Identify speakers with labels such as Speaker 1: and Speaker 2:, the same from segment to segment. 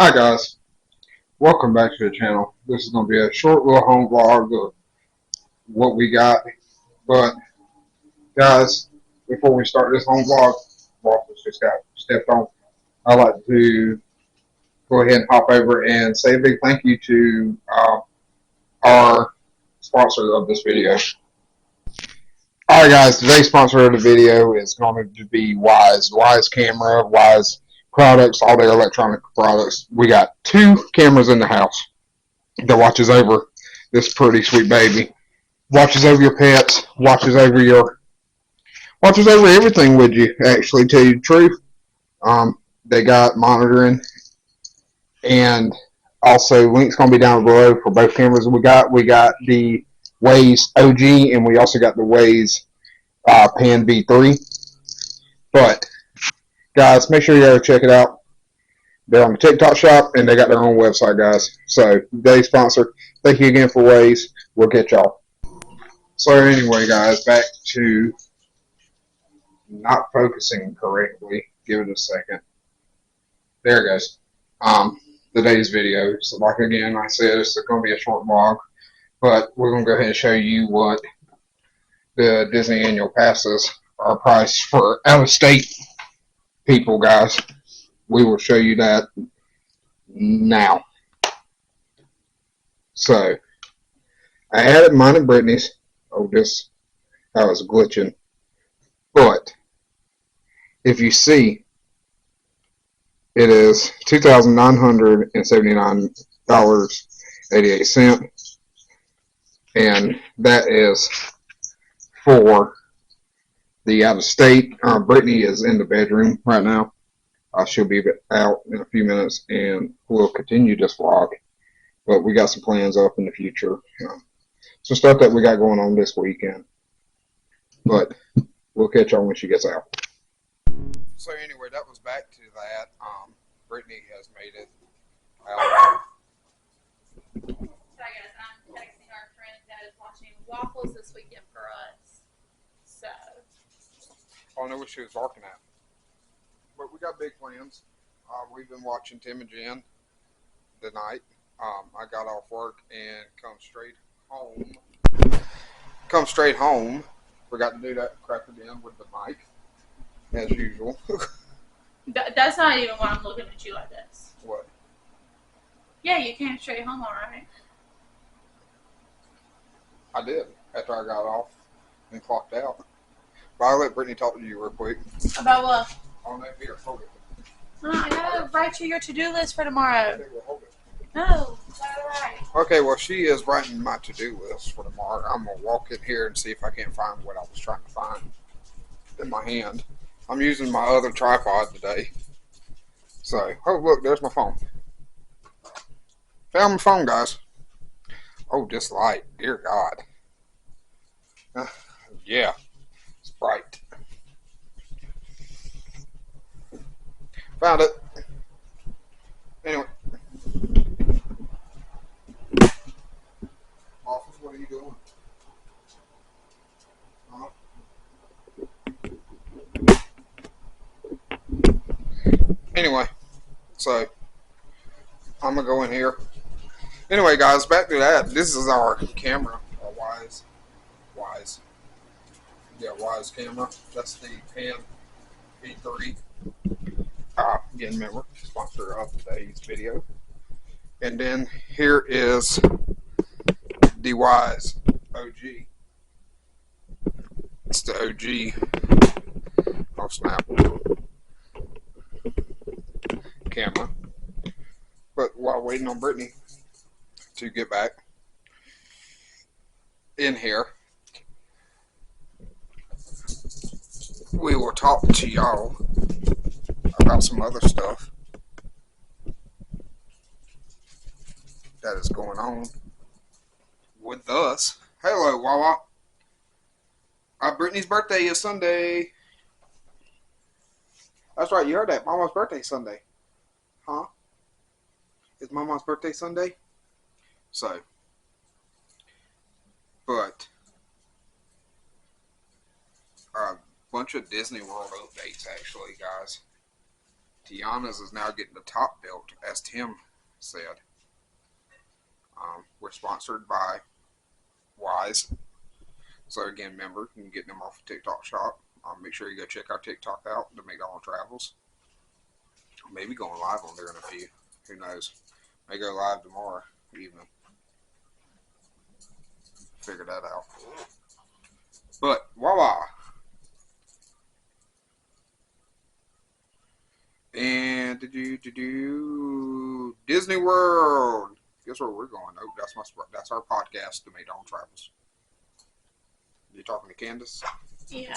Speaker 1: Hi guys, welcome back to the channel. This is going to be a short little home vlog of what we got. But guys, before we start this home vlog, Waffles just got stepped on. I'd like to go ahead and hop over and say a big thank you to our sponsor of this video. Alright guys, today's sponsor of the video is going to be Wise Camera, Wise products, all their electronic products. We got two cameras in the house that watches over this pretty sweet baby. Watches over your pets, watches over everything with you, actually, tell you the truth. They got monitoring, and also links gonna be down below for both cameras we got the Waze OG, and we also got the Waze Pan V3. But guys, make sure you go check it out. They're on the TikTok shop, and they got their own website, guys. So today's sponsor, thank you again for Waze. We'll get y'all. So anyway, guys, back to not focusing correctly. Give it a second. There it goes. Today's video. So like again, I said it's going to be a short vlog, but we're going to go ahead and show you what the Disney annual passes are priced for out-of-state people, guys. We will show you that now. So I added mine and Brittany's. Oh, I was glitching. But if you see, it is $2,979.88, and that is for the out-of-state. Brittany is in the bedroom right now. She'll be out in a few minutes, and we'll continue this vlog. But we got some plans up in the future. Some stuff that we got going on this weekend. But we'll catch on when she gets out. So anyway, that was back to that. Brittany has made it out.
Speaker 2: Sorry guys, I'm texting our friend that is watching Waffles this weekend for us. So.
Speaker 1: I don't know what she was barking at. But we got big plans. We've been watching Tim and Jen tonight. I got off work and come straight home. Forgot to do that crack again with the mic, as usual.
Speaker 2: That's not even why I'm looking at you like this.
Speaker 1: What?
Speaker 2: Yeah, you came straight home, alright.
Speaker 1: I did, after I got off and clocked out. But I'll let Brittany talk to you real quick.
Speaker 2: About what?
Speaker 1: On that here, hold it.
Speaker 2: I gotta write you your to-do list for tomorrow.
Speaker 1: Okay, well, hold it.
Speaker 2: No, it's alright.
Speaker 1: Okay, well, she is writing my to-do list for tomorrow. I'm going to walk in here and see if I can't find what I was trying to find in my hand. I'm using my other tripod today. So, oh, look, there's my phone. Found my phone, guys. Oh, this light. Dear God. Yeah, it's bright. Found it. Anyway. Office, what are you doing? Huh? Anyway, so I'm gonna go in here. Anyway, guys, back to that. This is our camera, our Wise camera. That's the Pan V3. Again, remember, sponsor of today's video. And then here is the Wise OG. It's the OG. Oh snap. Camera. But while waiting on Brittany to get back in here, we will talk to y'all about some other stuff that is going on with us. Hello, Wawa. Brittany's birthday is Sunday. That's right, you heard that. Mama's birthday Sunday. Huh? Is Mama's birthday Sunday? So, but a bunch of Disney World updates, actually, guys.
Speaker 3: Tiana's is now getting the top built, as Tim said. We're sponsored by Wise. So again, remember, you can get them off of TikTok shop. Make sure you go check our TikTok out, the McDonald Travels. Maybe going live on there in a few. Who knows? May go live tomorrow evening. Figure that out. But voila. And Disney World. Guess where we're going? Oh, that's our podcast, the McDonald Travels. You talking to Candace?
Speaker 2: Yeah.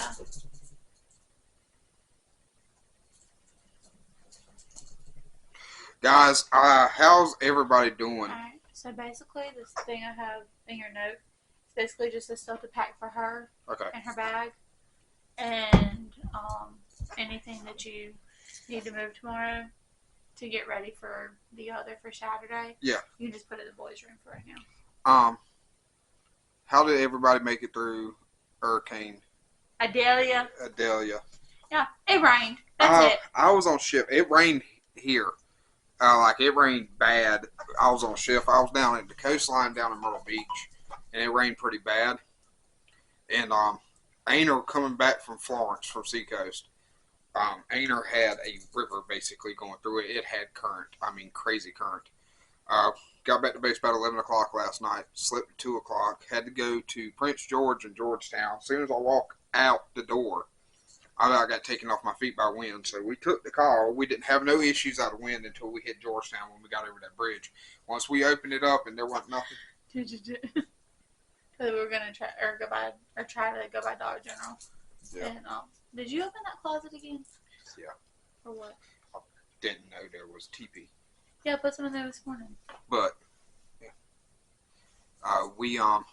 Speaker 3: Guys, how's everybody doing?
Speaker 2: Alright, so basically this thing I have in your note is basically just the stuff to pack for her
Speaker 3: Okay.
Speaker 2: in her bag. And anything that you need to move tomorrow to get ready for for Saturday.
Speaker 3: Yeah.
Speaker 2: You can just put it in the boys' room for right now.
Speaker 3: How did everybody make it through Hurricane
Speaker 2: Adelia. Yeah, it rained. That's it.
Speaker 3: I was on shift. It rained here. It rained bad. I was on shift. I was down at the coastline down in Myrtle Beach, and it rained pretty bad. And Aner coming back from Florence from Seacoast, Aner had a river basically going through it. It had current. I mean, crazy current. Got back to base about 11 o'clock last night. Slept at 2 o'clock. Had to go to Prince George in Georgetown. As soon as I walk out the door, I got taken off my feet by wind. So we took the call. We didn't have no issues out of wind until we hit Georgetown when we got over that bridge. Once we opened it up and there wasn't nothing.
Speaker 2: Because we were gonna try to go by Dollar General.
Speaker 3: Yeah.
Speaker 2: And did you open that closet again?
Speaker 3: Yeah.
Speaker 2: For what?
Speaker 3: I didn't know there was TP.
Speaker 2: Yeah, I put some in there this morning.
Speaker 3: But yeah. We okay.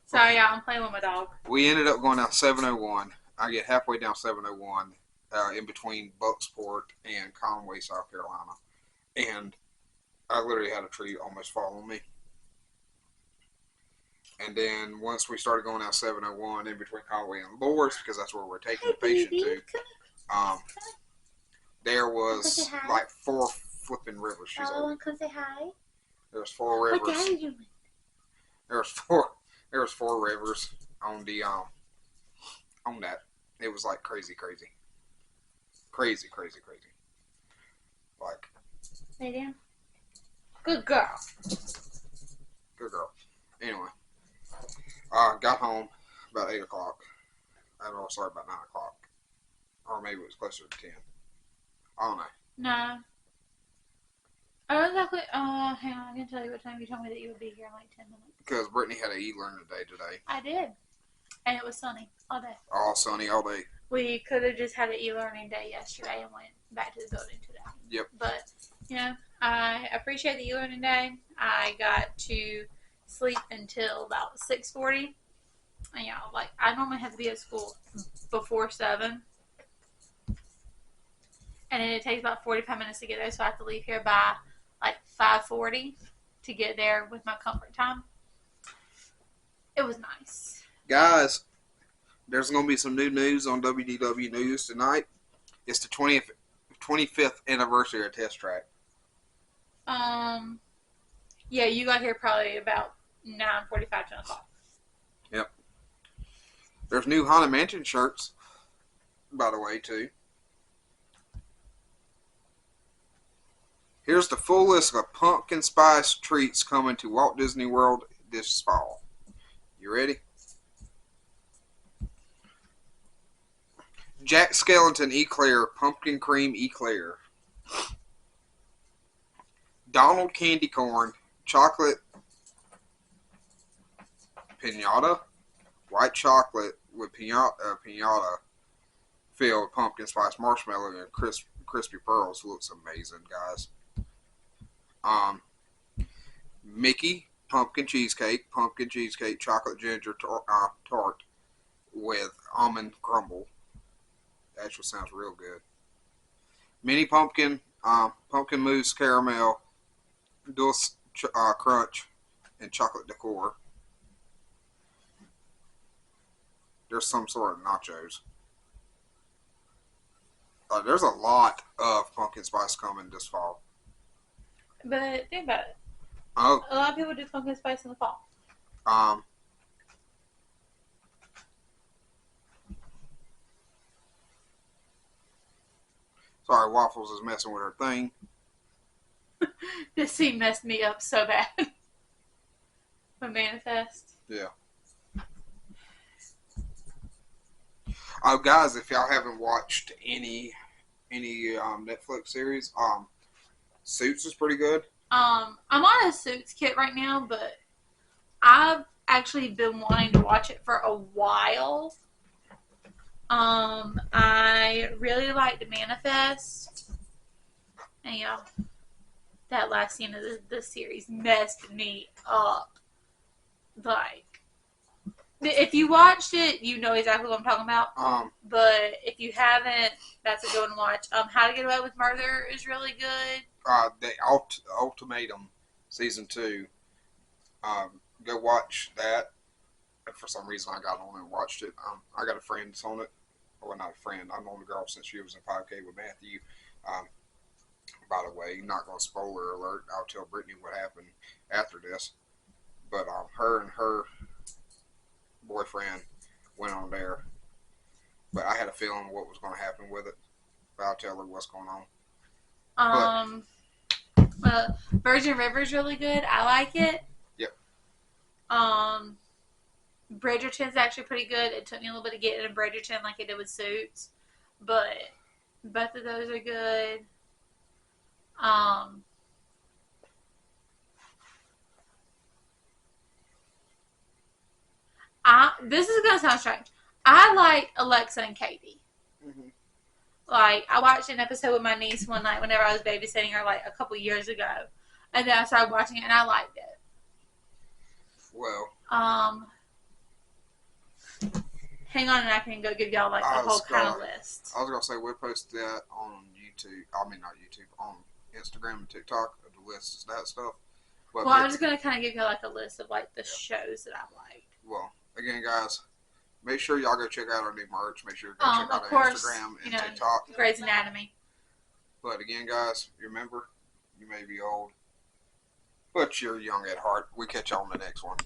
Speaker 2: Sorry, y'all, I'm playing with my dog.
Speaker 3: We ended up going down 701. I get halfway down 701, in between Bucksport and Conway, South Carolina, and I literally had a tree almost fall on me. And then once we started going down 701 in between Conway and Loris, because that's where we're taking the patient to, there was like 4 flipping rivers. She's
Speaker 2: Hello, come say hi.
Speaker 3: There's 4 rivers.
Speaker 2: What are you doing?
Speaker 3: There was 4 rivers on the on that. It was like crazy. Like,
Speaker 2: Lay down. Good girl.
Speaker 3: good girl. Anyway, got home about 8 o'clock. About 9 o'clock. Or maybe it was closer to 10. I don't know.
Speaker 2: No. Oh, exactly. Hang on. I can tell you what time you told me that you would be here in like 10 minutes.
Speaker 3: Because Brittany had an e-learning day today.
Speaker 2: I did. And it was sunny all day.
Speaker 3: All sunny all day.
Speaker 2: We could have just had an e-learning day yesterday and went back to the building today.
Speaker 3: Yep.
Speaker 2: But, I appreciate the e-learning day. I got to sleep until about 6:40. And, I normally have to be at school before 7. And it takes about 45 minutes to get there, so I have to leave here by, 5:40 to get there with my comfort time. It was nice.
Speaker 3: Guys, there's going to be some new news on WDW News tonight. It's the 25th anniversary of Test Track.
Speaker 2: Yeah, you got here probably about 9:45, 10 o'clock.
Speaker 3: Yep. There's new Haunted Mansion shirts, by the way, too. Here's the full list of pumpkin spice treats coming to Walt Disney World this fall. You ready? Jack Skellington Eclair Pumpkin Cream Eclair. Donald Candy Corn Chocolate Pinata. White chocolate with pinata filled pumpkin spice marshmallow and crispy pearls. Looks amazing, guys. Mickey pumpkin cheesecake chocolate ginger tart with almond crumble. Actually sounds real good. Mini pumpkin mousse caramel dulce crunch and chocolate decor. there's some sort of nachos. There's a lot of pumpkin spice coming this fall.
Speaker 2: But think about it.
Speaker 3: Oh,
Speaker 2: A lot of people do pumpkin spice in the fall.
Speaker 3: um, sorry, Waffles is messing with her thing.
Speaker 2: This scene messed me up so bad. But Manifest.
Speaker 3: Yeah. Oh, guys, if y'all haven't watched any Netflix series, Suits is pretty good.
Speaker 2: I'm on a Suits kick right now, but I've actually been wanting to watch it for a while. I really liked Manifest. And yeah, that last scene of this series messed me up. Like, if you watched it, you know exactly what I'm talking about. But if you haven't, that's a good one to watch. How to Get Away with Murder is really good.
Speaker 3: The Ultimatum season 2. Go watch that. For some reason, I got on and watched it. I got a friend that's on it. Well, not a friend. I've known the girl since she was in 5K with Matthew. By the way, not going to spoiler alert. I'll tell Brittany what happened after this. But her and her boyfriend went on there. But I had a feeling what was going to happen with it. But I'll tell her what's going on.
Speaker 2: Virgin River's really good. I like it.
Speaker 3: Yep.
Speaker 2: Bridgerton's actually pretty good. It took me a little bit to get into Bridgerton like it did with Suits. But both of those are good. This is gonna sound strange. I like Alexa and Katie.
Speaker 3: Mm-hmm.
Speaker 2: Like, I watched an episode with my niece one night whenever I was babysitting her, like, a couple years ago. And then I started watching it, and I liked it.
Speaker 3: Well.
Speaker 2: Hang on, and I can go give y'all, like, a whole kind of list.
Speaker 3: I was going to say, we'll post that on YouTube. I mean, not YouTube. On Instagram and TikTok. The list of that stuff. But
Speaker 2: well, I'm just going to kind of give y'all, like, a list of, like, the shows that I liked.
Speaker 3: Well, again, guys, make sure y'all go check out our new merch. Make sure you go check out our Instagram and TikTok.
Speaker 2: Grey's Anatomy.
Speaker 3: But again, guys, remember, you may be old, but you're young at heart. We catch y'all on the next one.